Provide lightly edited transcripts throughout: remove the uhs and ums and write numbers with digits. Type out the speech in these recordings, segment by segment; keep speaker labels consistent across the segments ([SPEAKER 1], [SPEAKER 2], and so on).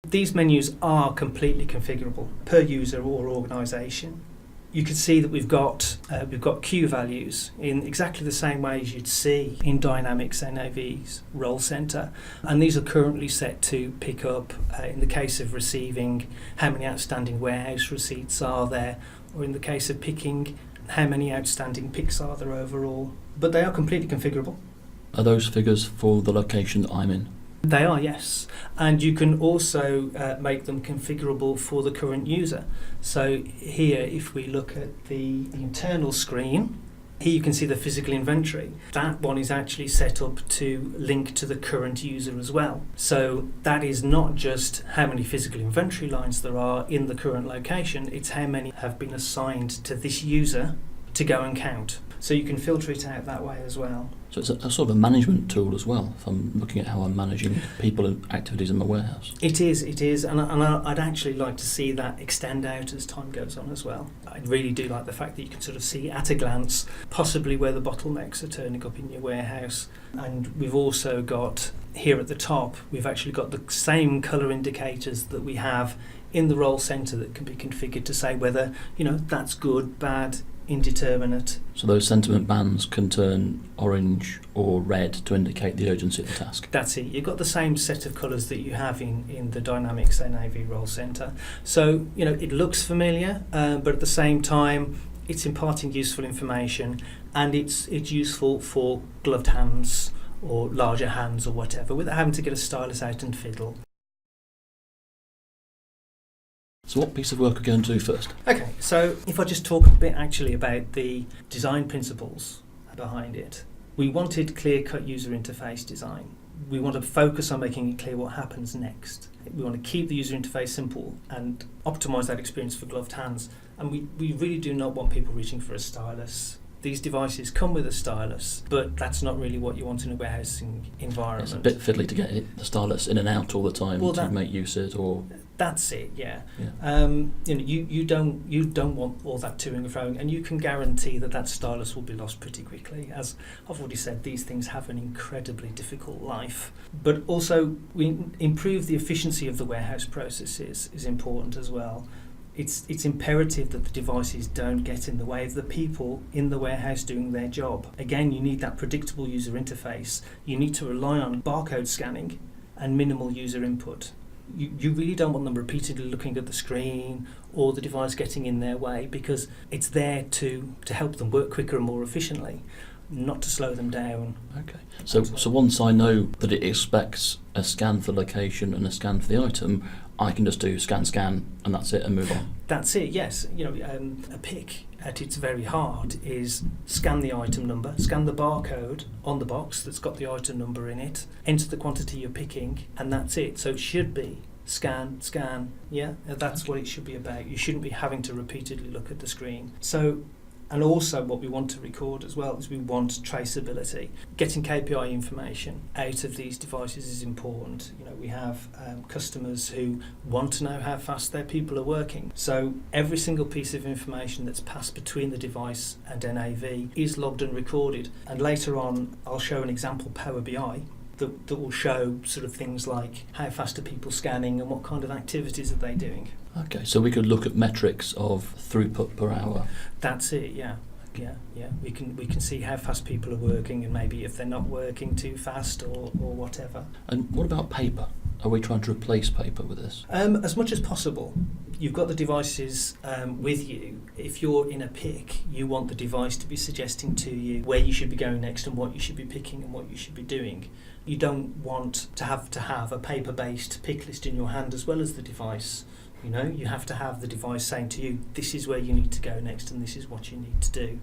[SPEAKER 1] These menus are completely configurable per user or organisation. You can see that we've got queue values in exactly the same way as you'd see in Dynamics NAV's role center, and these are currently set to pick up, in the case of receiving, how many outstanding warehouse receipts are there, or in the case of picking, how many outstanding picks are there overall. But they are completely configurable.
[SPEAKER 2] Are those figures for the location that I'm in?
[SPEAKER 1] They are, yes. And you can also make them configurable for the current user. So here, if we look at the internal screen, here you can see the physical inventory. That one is actually set up to link to the current user as well. So that is not just how many physical inventory lines there are in the current location, it's how many have been assigned to this user to go and count. So you can filter it out that way as well.
[SPEAKER 2] So it's a sort of a management tool as well, if I'm looking at how I'm managing people and activities in my warehouse.
[SPEAKER 1] It is, and I'd actually like to see that extend out as time goes on as well. I really do like the fact that you can sort of see at a glance possibly where the bottlenecks are turning up in your warehouse. And we've also got, here at the top, we've actually got the same colour indicators that we have in the role centre that can be configured to say whether, that's good, bad, indeterminate.
[SPEAKER 2] So those sentiment bands can turn orange or red to indicate the urgency of the task.
[SPEAKER 1] That's it. You've got the same set of colours that you have in the Dynamics NAV role centre. So, it looks familiar, but at the same time, it's imparting useful information, and it's useful for gloved hands or larger hands or whatever, without having to get a stylus out and fiddle.
[SPEAKER 2] So what piece of work are we going to do first?
[SPEAKER 1] Okay, so if I just talk a bit actually about the design principles behind it. We wanted clear-cut user interface design. We want to focus on making it clear what happens next. We want to keep the user interface simple and optimise that experience for gloved hands. And we really do not want people reaching for a stylus. These devices come with a stylus, but that's not really what you want in a warehousing environment.
[SPEAKER 2] It's a bit fiddly to get the stylus in and out all the time to make use of it, or...
[SPEAKER 1] That's it, yeah. You don't want all that toing and froing, and you can guarantee that stylus will be lost pretty quickly. As I've already said, these things have an incredibly difficult life. But also, we improve the efficiency of the warehouse processes is important as well. It's imperative that the devices don't get in the way of the people in the warehouse doing their job. Again, you need that predictable user interface. You need to rely on barcode scanning and minimal user input. You really don't want them repeatedly looking at the screen or the device getting in their way, because it's there to help them work quicker and more efficiently, not to slow them down.
[SPEAKER 2] Okay. So once I know that it expects a scan for location and a scan for the item, I can just do scan, and that's it, and move on.
[SPEAKER 1] That's it, yes. A pick at its very heart is scan the item number, scan the barcode on the box that's got the item number in it, enter the quantity you're picking, and that's it. So it should be scan, yeah? That's what it should be about. You shouldn't be having to repeatedly look at the screen. And also what we want to record as well is we want traceability. Getting KPI information out of these devices is important. We have customers who want to know how fast their people are working. So every single piece of information that's passed between the device and NAV is logged and recorded. And later on, I'll show an example Power BI that will show sort of things like how fast are people scanning and what kind of activities are they doing.
[SPEAKER 2] Okay, so we could look at metrics of throughput per hour.
[SPEAKER 1] That's it, yeah. We can see how fast people are working, and maybe if they're not working too fast or whatever.
[SPEAKER 2] And what about paper? Are we trying to replace paper with this?
[SPEAKER 1] As much as possible. You've got the devices with you. If you're in a pick, you want the device to be suggesting to you where you should be going next and what you should be picking and what you should be doing. You don't want to have a paper-based pick list in your hand as well as the device. You have to have the device saying to you, this is where you need to go next and this is what you need to do,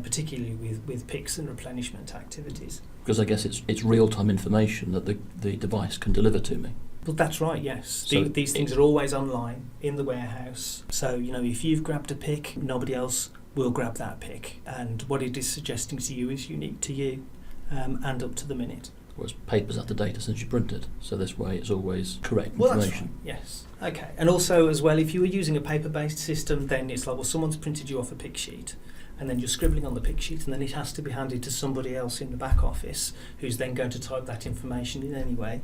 [SPEAKER 1] particularly with picks and replenishment activities.
[SPEAKER 2] Because I guess it's real-time information that the device can deliver to me.
[SPEAKER 1] Well, that's right, yes.
[SPEAKER 2] So
[SPEAKER 1] these things are always online in the warehouse. So, if you've grabbed a pick, nobody else will grab that pick. And what it is suggesting to you is unique to you and up to the minute.
[SPEAKER 2] Whereas paper's out of date since you printed, so this way it's always correct information.
[SPEAKER 1] Well, that's right, yes. Okay, and also as well, if you were using a paper-based system, then it's like, well, someone's printed you off a pick sheet, and then you're scribbling on the pick sheet, and then it has to be handed to somebody else in the back office, who's then going to type that information in anyway.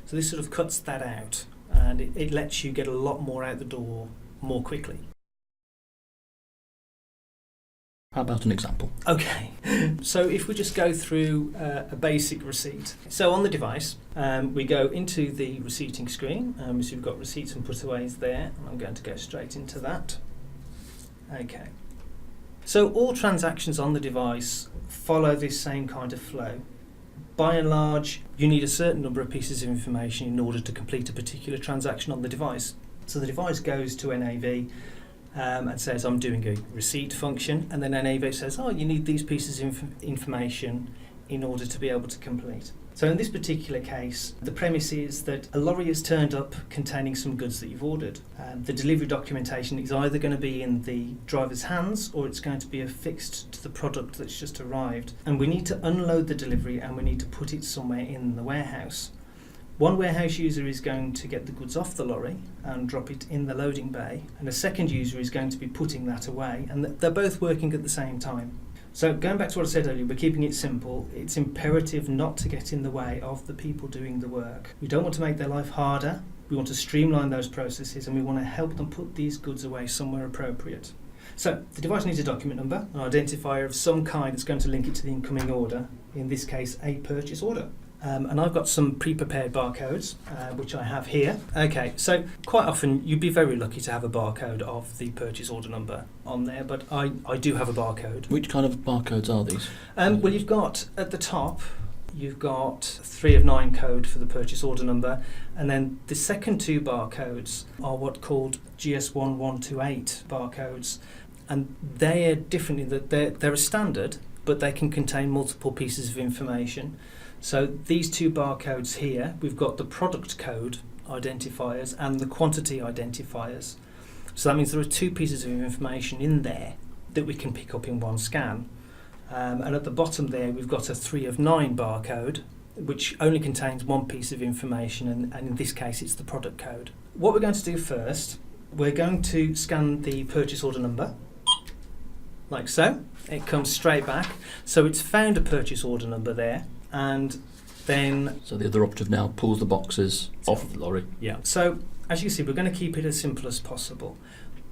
[SPEAKER 1] So this sort of cuts that out. and it lets you get a lot more out the door more quickly.
[SPEAKER 2] How about an example?
[SPEAKER 1] Okay, so if we just go through a basic receipt. So on the device, we go into the receipting screen. So we've got receipts and putaways there. And I'm going to go straight into that. Okay. So all transactions on the device follow this same kind of flow. By and large, you need a certain number of pieces of information in order to complete a particular transaction on the device. So the device goes to NAV and says, I'm doing a receipt function, and then NAV says, oh, you need these pieces of information in order to be able to complete. So in this particular case, the premise is that a lorry has turned up containing some goods that you've ordered. The delivery documentation is either going to be in the driver's hands or it's going to be affixed to the product that's just arrived. And we need to unload the delivery and we need to put it somewhere in the warehouse. One warehouse user is going to get the goods off the lorry and drop it in the loading bay, and a second user is going to be putting that away, and they're both working at the same time. So going back to what I said earlier, we're keeping it simple. It's imperative not to get in the way of the people doing the work. We don't want to make their life harder. We want to streamline those processes, and we want to help them put these goods away somewhere appropriate. So the device needs a document number, an identifier of some kind that's going to link it to the incoming order, in this case a purchase order. And I've got some pre-prepared barcodes, which I have here. Okay, so quite often you'd be very lucky to have a barcode of the purchase order number on there, but I do have a barcode.
[SPEAKER 2] Which kind of barcodes are these?
[SPEAKER 1] Well, you've got at the top, you've got 3 of 9 code for the purchase order number, and then the second 2 barcodes are what called GS1128 barcodes, and they are different in that they're a standard, but they can contain multiple pieces of information. So these 2 barcodes here, we've got the product code identifiers and the quantity identifiers. So that means there are 2 pieces of information in there that we can pick up in one scan. And at the bottom there, we've got a 3 of 9 barcode, which only contains 1 piece of information, and in this case, it's the product code. What we're going to do first, we're going to scan the purchase order number, like so. It comes straight back. So it's found a purchase order number there. And then...
[SPEAKER 2] So the other operative now pulls the boxes off the lorry.
[SPEAKER 1] Yeah. So, as you see, we're going to keep it as simple as possible.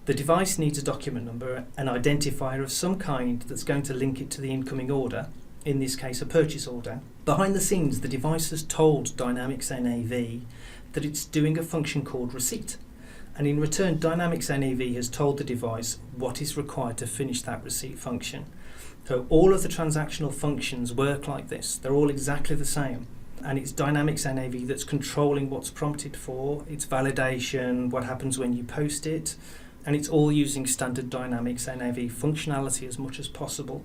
[SPEAKER 1] The device needs a document number, an identifier of some kind that's going to link it to the incoming order, in this case a purchase order. Behind the scenes, the device has told Dynamics NAV that it's doing a function called receipt. And in return, Dynamics NAV has told the device what is required to finish that receipt function. So all of the transactional functions work like this. They're all exactly the same. And it's Dynamics NAV that's controlling what's prompted for, its validation, what happens when you post it, and it's all using standard Dynamics NAV functionality as much as possible.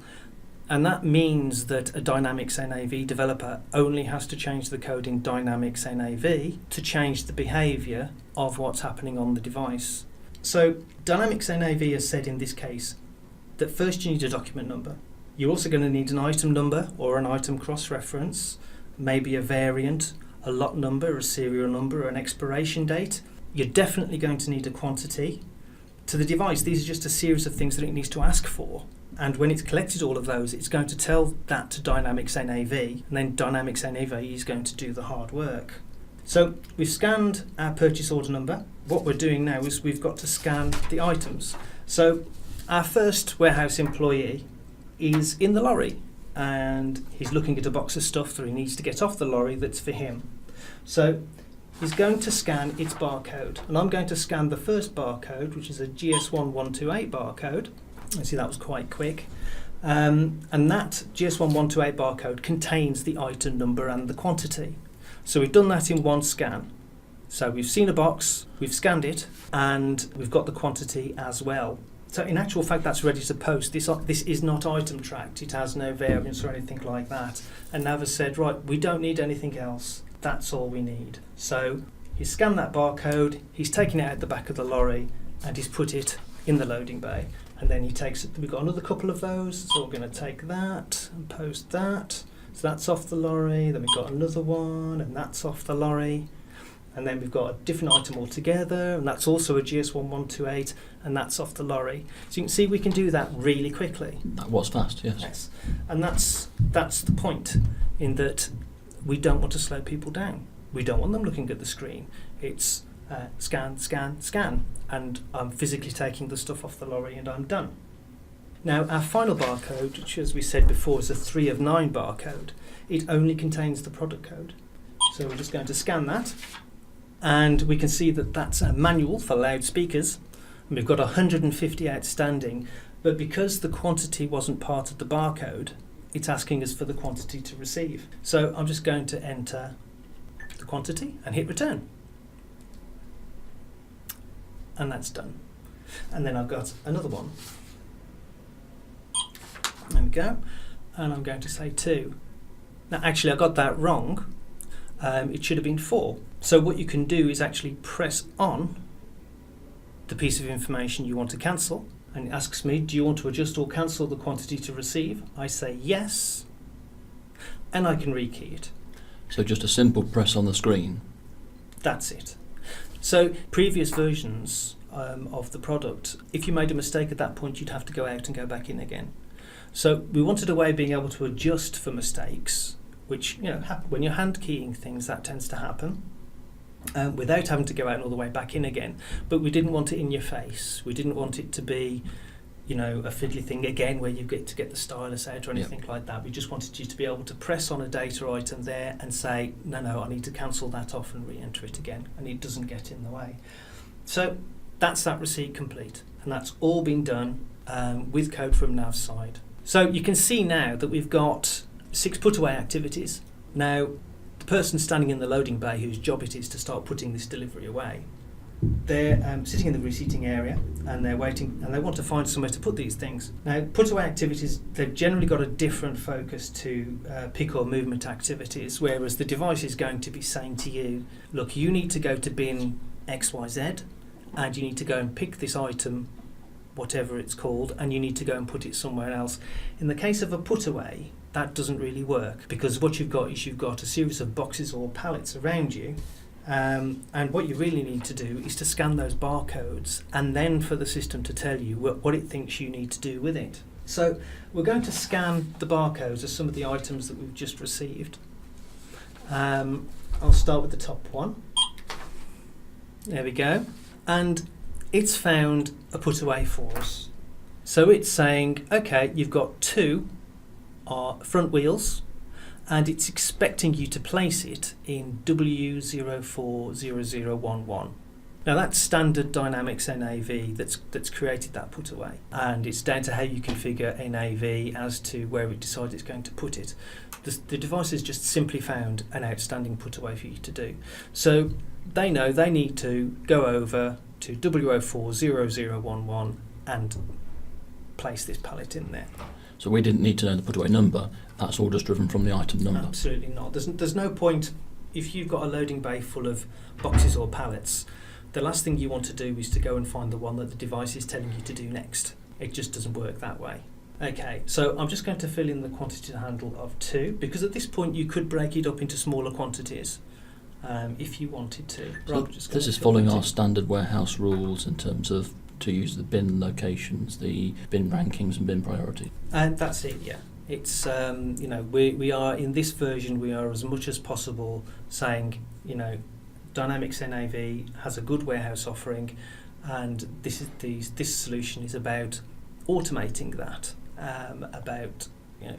[SPEAKER 1] And that means that a Dynamics NAV developer only has to change the code in Dynamics NAV to change the behavior of what's happening on the device. So Dynamics NAV has said in this case that first you need a document number. You're also going to need an item number or an item cross-reference, maybe a variant, a lot number, a serial number, or an expiration date. You're definitely going to need a quantity. To the device, these are just a series of things that it needs to ask for. And when it's collected all of those, it's going to tell that to Dynamics NAV, and then Dynamics NAV is going to do the hard work. So we've scanned our purchase order number. What we're doing now is we've got to scan the items. So our first warehouse employee is in the lorry and he's looking at a box of stuff that he needs to get off the lorry that's for him. So he's going to scan its barcode, and I'm going to scan the first barcode, which is a GS1128 barcode. You see that was quite quick. And that GS1128 barcode contains the item number and the quantity. So we've done that in one scan. So we've seen a box, we've scanned it, and we've got the quantity as well. So in actual fact, that's ready to post. This is not item tracked. It has no variance or anything like that. And Nav has said, right, we don't need anything else. That's all we need. So he's scanned that barcode, he's taken it out the back of the lorry, and he's put it in the loading bay. And then he takes it. We've got another couple of those, so we're going to take that and post that. So that's off the lorry. Then we've got another one, and that's off the lorry. And then we've got a different item altogether, and that's also a GS1128, and that's off the lorry. So you can see we can do that really quickly.
[SPEAKER 2] That was fast, yes.
[SPEAKER 1] Yes, and that's the point, in that we don't want to slow people down. We don't want them looking at the screen. It's scan, scan, scan, and I'm physically taking the stuff off the lorry and I'm done. Now our final barcode, which as we said before is a 3 of 9 barcode, it only contains the product code. So we're just going to scan that, and we can see that that's a manual for loudspeakers, and we've got 150 outstanding, but because the quantity wasn't part of the barcode, it's asking us for the quantity to receive. So I'm just going to enter the quantity and hit return. And that's done. And then I've got another one. There we go. And I'm going to say 2. Now actually I got that wrong. It should have been 4. So what you can do is actually press on the piece of information you want to cancel, and it asks me, do you want to adjust or cancel the quantity to receive? I say yes, and I can rekey it.
[SPEAKER 2] So just a simple press on the screen.
[SPEAKER 1] That's it. So previous versions of the product, if you made a mistake at that point, you'd have to go out and go back in again. So we wanted a way of being able to adjust for mistakes, which when you're hand keying things, that tends to happen. Without having to go out and all the way back in again. But we didn't want it in your face. We didn't want it to be, a fiddly thing again where you get to get the stylus out or anything like that. We just wanted you to be able to press on a data item there and say, no, I need to cancel that off and re-enter it again, and it doesn't get in the way. So that's that receipt complete, and that's all been done with code from Nav's side. So you can see now that we've got 6 put away activities. Now, the person standing in the loading bay whose job it is to start putting this delivery away, they're sitting in the receipting area and they're waiting, and they want to find somewhere to put these things. Now, put away activities, they've generally got a different focus to pick or movement activities, whereas the device is going to be saying to you, look, you need to go to bin XYZ and you need to go and pick this item, whatever it's called, and you need to go and put it somewhere else. In the case of a put away, that doesn't really work, because what you've got is you've got a series of boxes or pallets around you, and what you really need to do is to scan those barcodes and then for the system to tell you what it thinks you need to do with it. So we're going to scan the barcodes of some of the items that we've just received. I'll start with the top one. There we go. And it's found a put away for us. So it's saying, okay, you've got 2 front wheels, and it's expecting you to place it in W040011. Now that's standard Dynamics NAV that's created that put away, and it's down to how you configure NAV as to where it decides it's going to put it. The device has just simply found an outstanding put away for you to do. So they know they need to go over to W040011 and place this pallet in there.
[SPEAKER 2] So we didn't need to know the put away number. That's all just driven from the item number.
[SPEAKER 1] Absolutely not. There's no point, if you've got a loading bay full of boxes or pallets, the last thing you want to do is to go and find the one that the device is telling you to do next. It just doesn't work that way. Okay, so I'm just going to fill in the quantity to handle of 2, because at this point you could break it up into smaller quantities if you wanted to.
[SPEAKER 2] So this is following our standard warehouse rules in terms of to use the bin locations, the bin rankings and bin priority.
[SPEAKER 1] And that's it, yeah. It's, we are, in this version, we are as much as possible saying, Dynamics NAV has a good warehouse offering, and this solution is about automating that, about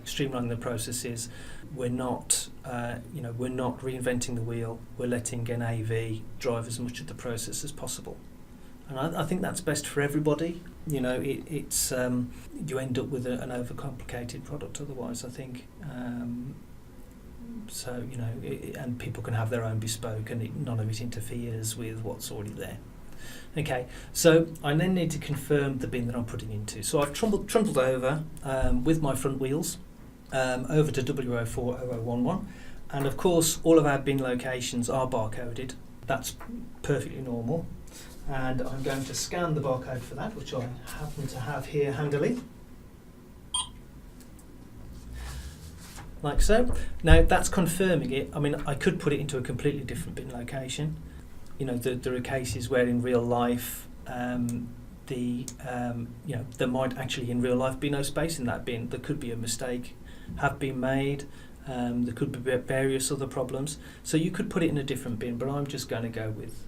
[SPEAKER 1] streamlining the processes. We're not reinventing the wheel. We're letting NAV drive as much of the process as possible. And I think that's best for everybody. It's you end up with an overcomplicated product otherwise, I think. And people can have their own bespoke, and none of it interferes with what's already there. Okay, so I then need to confirm the bin that I'm putting into. So I've trundled over with my front wheels over to W040011, and of course all of our bin locations are barcoded. That's perfectly normal. And I'm going to scan the barcode for that, which I happen to have here handily. Like so. Now that's confirming it. I mean, I could put it into a completely different bin location. There are cases where in real life, there might actually in real life be no space in that bin. There could be a mistake have been made. There could be various other problems. So you could put it in a different bin, but I'm just going to go with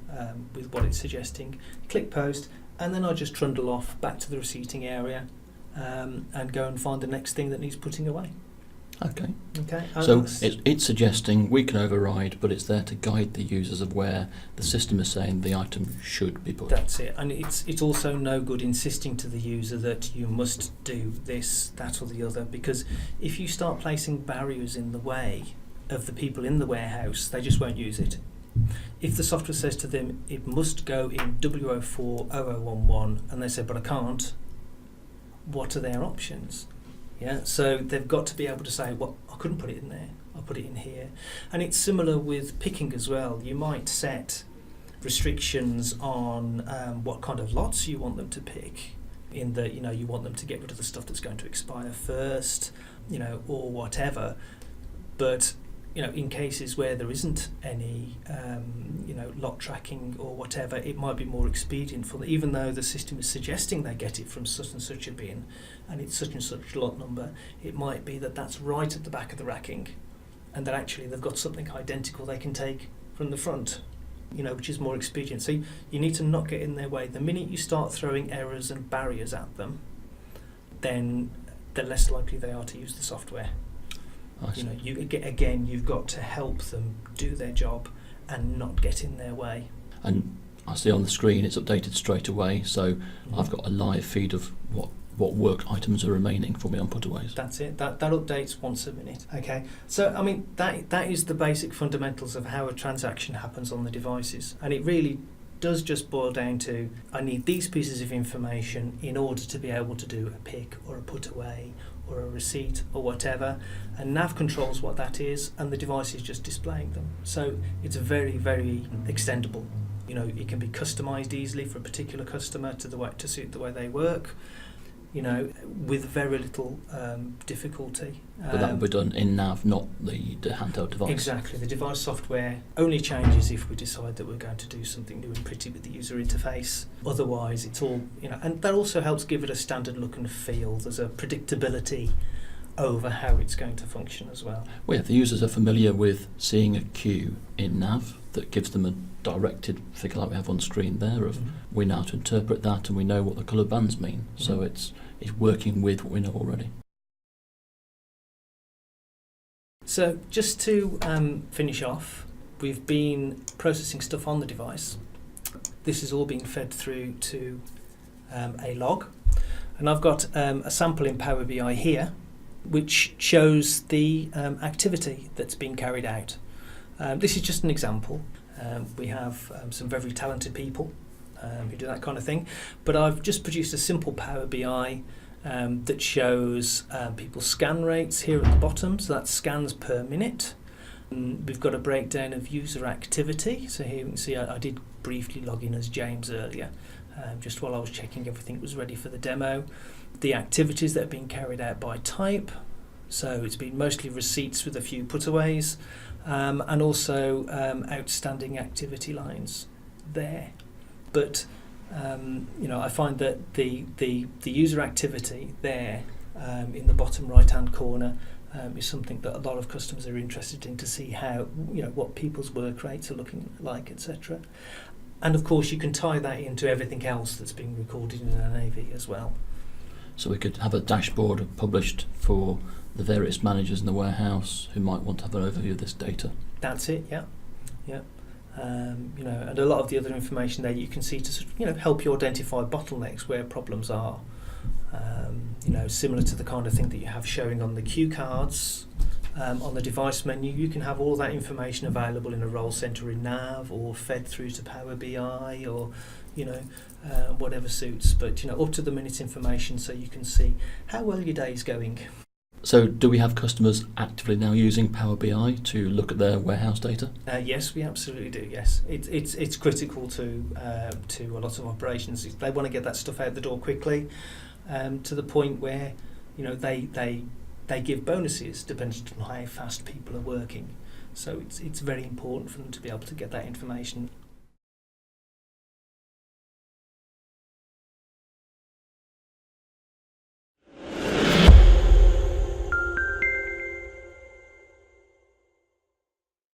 [SPEAKER 1] what it's suggesting. Click post, and then I'll just trundle off back to the receipting area and go and find the next thing that needs putting away.
[SPEAKER 2] Okay.
[SPEAKER 1] Okay.
[SPEAKER 2] So it's suggesting we can override, but it's there to guide the users of where the system is saying the item should be put.
[SPEAKER 1] That's it. And it's also no good insisting to the user that you must do this, that or the other, because if you start placing barriers in the way of the people in the warehouse, they just won't use it. If the software says to them it must go in W040011 and they say, but I can't, what are their options? Yeah, so they've got to be able to say, well, I couldn't put it in there, I'll put it in here. And it's similar with picking as well. You might set restrictions on what kind of lots you want them to pick, in that, you want them to get rid of the stuff that's going to expire first, or whatever. But, in cases where there isn't any, lot tracking or whatever, it might be more expedient for them, even though the system is suggesting they get it from such and such a bin and it's such and such lot number, it might be that that's right at the back of the racking and that actually they've got something identical they can take from the front, which is more expedient. So you need to not get in their way. The minute you start throwing errors and barriers at them, then the less likely they are to use the software. You've got to help them do their job and not get in their way.
[SPEAKER 2] And I see on the screen it's updated straight away, so I've got a live feed of what work items are remaining for me on putaways.
[SPEAKER 1] That's it. That updates once a minute. Okay. So that is the basic fundamentals of how a transaction happens on the devices, and it really does just boil down to, I need these pieces of information in order to be able to do a pick or a put away or a receipt or whatever, and nav controls what that is and the device is just displaying them. So it's very, very extendable. It can be customized easily for a particular customer to suit the way they work, with very little difficulty.
[SPEAKER 2] But that will be done in nav, not the handheld device.
[SPEAKER 1] Exactly. The device software only changes if we decide that we're going to do something new and pretty with the user interface. Otherwise, it's all, and that also helps give it a standard look and feel. There's a predictability over how it's going to function as well.
[SPEAKER 2] Well, yeah, the users are familiar with seeing a queue in nav that gives them a directed figure like we have on screen there of we know how to interpret that and we know what the colour bands mean. So it's working with what we know already.
[SPEAKER 1] So just to finish off, we've been processing stuff on the device. This is all being fed through to a log, and I've got a sample in Power BI here which shows the activity that's been carried out. This is just an example. We have some very talented people who do that kind of thing, but I've just produced a simple Power BI that shows people's scan rates here at the bottom, so that's scans per minute. We've got a breakdown of user activity, so here you can see I did briefly log in as James earlier, just while I was checking everything was ready for the demo. The activities that have been carried out by type, so it's been mostly receipts with a few putaways, and also outstanding activity lines there. But I find that the user activity there in the bottom right hand corner is something that a lot of customers are interested in, to see how, what people's work rates are looking like, etc. And of course you can tie that into everything else that's being recorded in an AV as well.
[SPEAKER 2] So we could have a dashboard published for the various managers in the warehouse who might want to have an overview of this data.
[SPEAKER 1] That's it, yeah. And a lot of the other information there you can see to sort of, help you identify bottlenecks where problems are. Similar to the kind of thing that you have showing on the cue cards on the device menu. You can have all that information available in a role center in nav, or fed through to Power BI, or whatever suits. But up to the minute information, so you can see how well your day is going.
[SPEAKER 2] So do we have customers actively now using Power BI to look at their warehouse data?
[SPEAKER 1] Yes, we absolutely do. Yes, it's critical to a lot of operations. They want to get that stuff out the door quickly, to the point where they give bonuses depending on how fast people are working. So it's very important for them to be able to get that information